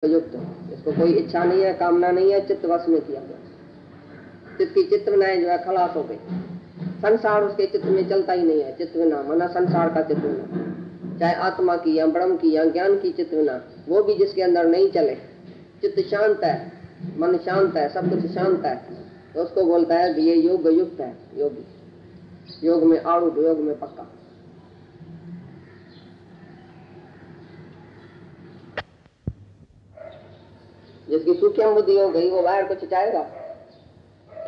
युक्त है, इसको कोई इच्छा नहीं है, कामना नहीं है, चित्त वश में किया गया। चित्त की चित्तनाएं जो है खलास हो गई, संसार उसके चित्त में चलता ही नहीं है। चित्तविना मना संसार का चित्तविना, चाहे आत्मा की या ब्रह्म की या ज्ञान की चित्तविना, वो भी जिसके अंदर नहीं चले, चित्त शांत है, मन शांत है, सब कुछ शांत है, तो उसको बोलता है कि ये योग युक्त है, योगी, योग में आरूढ़, योग में पक्का। जिसकी सूक्ष्म बुद्धि हो गई वो बाहर कुछ चाहेगा?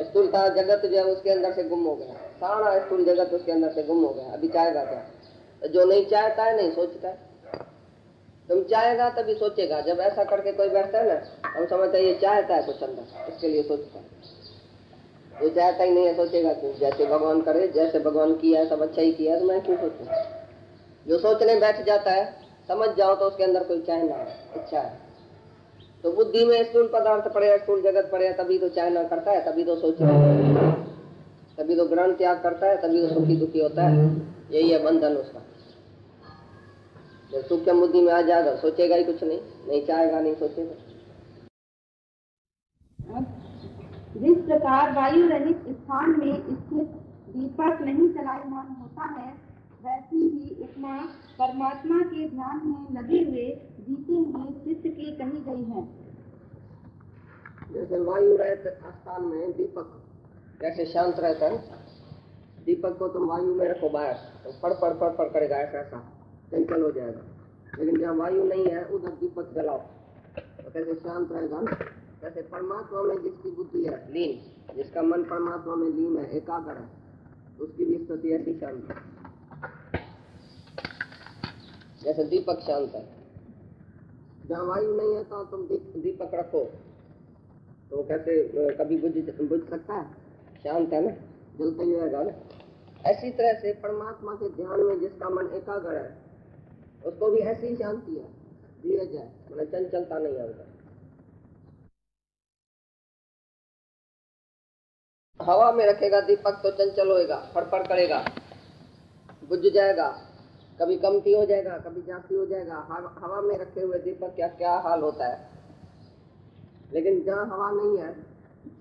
स्थूलता जगत जो है उसके अंदर से गुम हो गया, सारा स्थूल जगत उसके अंदर से गुम हो गया, अभी चाहेगा क्या? जो नहीं चाहता है नहीं सोचता है। तुम चाहेगा तभी सोचेगा। जब ऐसा करके कोई बैठता है ना, हम समझते हैं ये चाहता है कुछ अंदर, इसके लिए सोचता है। वो चाहता ही नहीं है, सोचेगा क्यों? जैसे भगवान करे, जैसे भगवान किया है सब अच्छा ही किया है, तो मैं क्यों सोचूं? जो सोचने बैठ जाता है, समझ जाओ तो उसके अंदर कोई चाहना है, इच्छा है। तो बुद्धि में स्थूल पदार्थ पड़े, स्थूल जगत पड़े, तभी तो चाहना करता है, तभी तो सोच रहा है, तभी तो ग्रहण त्याग करता है, तभी तो सुखी दुखी होता है। यही है बंधन उसका। जब सूक्ष्म बुद्धि में आ जाएगा, सोचेगा ही कुछ नहीं, नहीं चाहेगा, नहीं सोचेगा। जिस प्रकार वायु रहित स्थान में स्थित दीपक नहीं चलायमान होता है, वैसी ही उपमा परमात्मा के ध्यान में लगे हुए जीते हुए चित्त की कही गई है। जैसे वायु रहित स्थान में दीपक कैसे शांत रहता है, दीपक को तुम वायु में रखो बाहर, तो फड़ फड़ फड़ फड़ करेगा, ऐसा चंचल हो जाएगा। लेकिन जहाँ वायु नहीं है उधर दीपक जलाओ तो कैसे शांत रहेगा। जैसे परमात्मा में जिसकी बुद्धि है लीन, जिसका मन परमात्मा में लीन है, एकाग्र है, उसकी भी स्थिति ऐसी शांत है जैसे दीपक शांत है। जहाँ वायु नहीं है तो तुम दीपक रखो तो कैसे कभी बुझ सकता है? शांत है ना, जलता ही रहेगा ना। ऐसी तरह से परमात्मा के ध्यान में जिसका मन एकाग्र है, उसको भी ऐसी शांति है, धीरज है, मतलब चंचलता नहीं है उधर। हवा में रखेगा दीपक तो चंचल होएगा, फड़फड़ करेगा, बुझ जाएगा, कभी कमती हो जाएगा, कभी जास्ती हो जाएगा। हवा में रखे हुए दीपक क्या क्या हाल होता है। लेकिन जहाँ हवा नहीं है,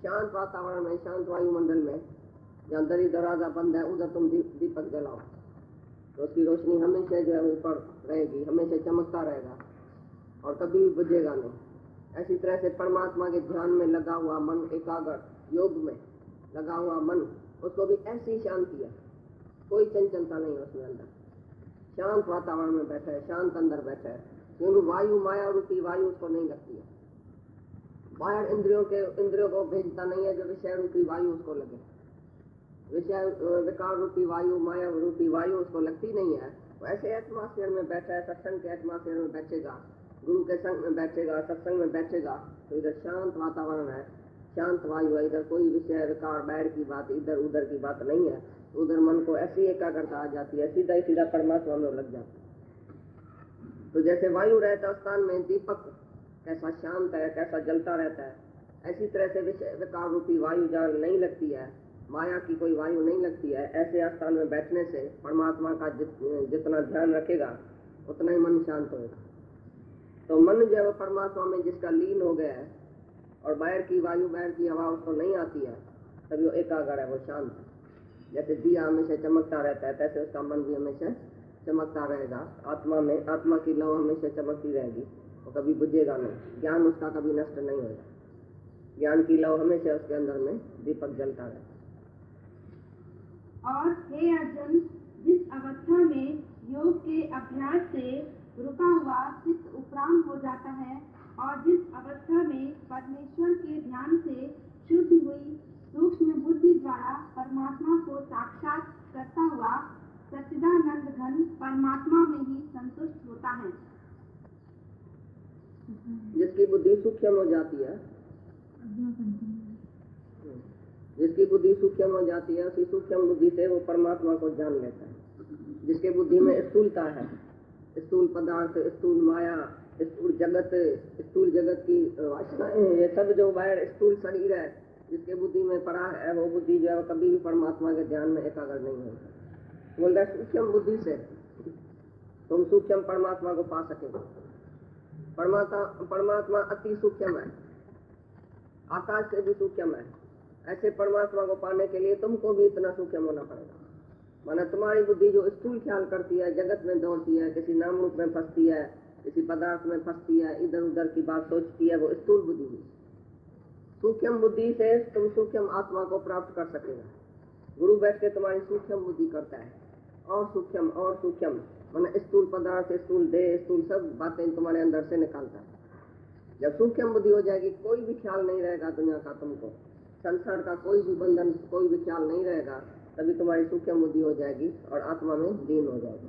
शांत वातावरण में, शांत वायुमंडल में, जहाँ दरी दरवाजा बंद है, उधर तुम दीपक जलाओ तो उसकी रोशनी हमेशा जो है ऊपर रहेगी, हमेशा चमकता रहेगा और कभी बुझेगा नहीं। ऐसी तरह से परमात्मा के ध्यान में लगा हुआ मन, एकाग्र योग में लगा हुआ मन, उसको भी ऐसी शांति है, कोई चंचलता नहीं है उसमें अंदर, शांत वातावरण में बैठा है, शांत अंदर बैठा है। क्योंकि वायु माया रूपी वायु उसको नहीं लगती है, बाहर इंद्रियों को भेजता नहीं है जो विषय रूपी वायु उसको लगे। विषय विकार रूपी वायु, माया रूपी वायु उसको लगती नहीं है। वैसे एटमॉस्फेयर में बैठा है, सत्संग के एटमॉस्फेयर में बैठेगा, गुरु के संग में बैठेगा, सत्संग में बैठेगा, तो इधर शांत वातावरण है, शांत वायु है, इधर कोई विषय विकार बैर की बात, इधर उधर की बात नहीं है। उधर मन को ऐसी एकाग्रता आ जाती है, सीधा ही सीधा परमात्मा में लग जाता है। तो जैसे वायु रहता स्थान में दीपक कैसा शांत है, कैसा जलता रहता है, ऐसी तरह से विषय विकार रूपी वायु जहाँ नहीं लगती है, माया की कोई वायु नहीं लगती है, ऐसे स्थान में बैठने से परमात्मा का जितना ध्यान रखेगा उतना ही मन शांत होगा। तो मन जो है वो परमात्मा में जिसका लीन हो गया है और बाहर की वायु, बाहर की हवा उसको नहीं आती है, तभी वो एकाग्र है, वो शांत है। जैसे दिया हमेशा चमकता रहता है, तैसे उसका मन भी हमेशा चमकता रहेगा। आत्मा में, आत्मा की लौ हमेशा चमकती रहेगी, वो कभी बुझेगा नहीं, ज्ञान उसका कभी नष्ट नहीं होगा। ज्ञान की लौ हमेशा उसके अंदर में दीपक जलता रहेगा। और हे अर्जुन, जिस अवस्था में योग के अभ्यास से रुका हुआ चित्त उपराम हो जाता है और जिस अवस्था में परमेश्वर के ध्यान से शुद्ध हुई सूक्ष्म बुद्धि द्वारा परमात्मा को साक्षात करता हुआ सच्चिदानंद घन परमात्मा में ही संतुष्ट होता है। जिसकी बुद्धि सूक्ष्म हो जाती है, जिसकी बुद्धि सूक्ष्म हो जाती है, उसी सूक्ष्म बुद्धि से वो परमात्मा को जान लेता है। जिसके बुद्धि में स्थूलता है, स्थूल पदार्थ, स्थूल माया, स्थूल जगत की वासनाएं, ये सब जो बाहर स्थूल शरीर है, जिसके बुद्धि में पड़ा है, वो बुद्धि जो है कभी भी परमात्मा के ध्यान में एकाग्र नहीं होता। बोलता सूक्ष्म बुद्धि से तुम सूक्ष्म परमात्मा को पा सकेंगे। परमात्मा अति सूक्ष्म है, आकाश से भी सूक्ष्म है। ऐसे परमात्मा को पाने के लिए तुमको भी इतना सूक्ष्म होना पड़ेगा। माना तुम्हारी बुद्धि जो स्थूल ख्याल करती है, जगत में दौड़ती है, किसी नाम रूप में फंसती है, किसी पदार्थ में फंसती है, इधर उधर की बात सोचती है, वो स्थूल बुद्धि हुई। सूक्ष्म बुद्धि से तुम सूक्ष्म आत्मा को प्राप्त कर सकेगा। गुरु बैठ के तुम्हारी सूक्ष्म बुद्धि करता है, और सूक्ष्म माना स्थूल पदार्थ, स्थूल देह, स्थूल सब बातें तुम्हारे अंदर से निकालता है। जब सूक्ष्म बुद्धि हो जाएगी, कोई भी ख्याल नहीं रहेगा दुनिया का, तुमको संसार का कोई भी बंधन, कोई भी ख्याल नहीं रहेगा, तभी तुम्हारी सूक्ष्म बुद्धि हो जाएगी और आत्मा में लीन हो जाएगी।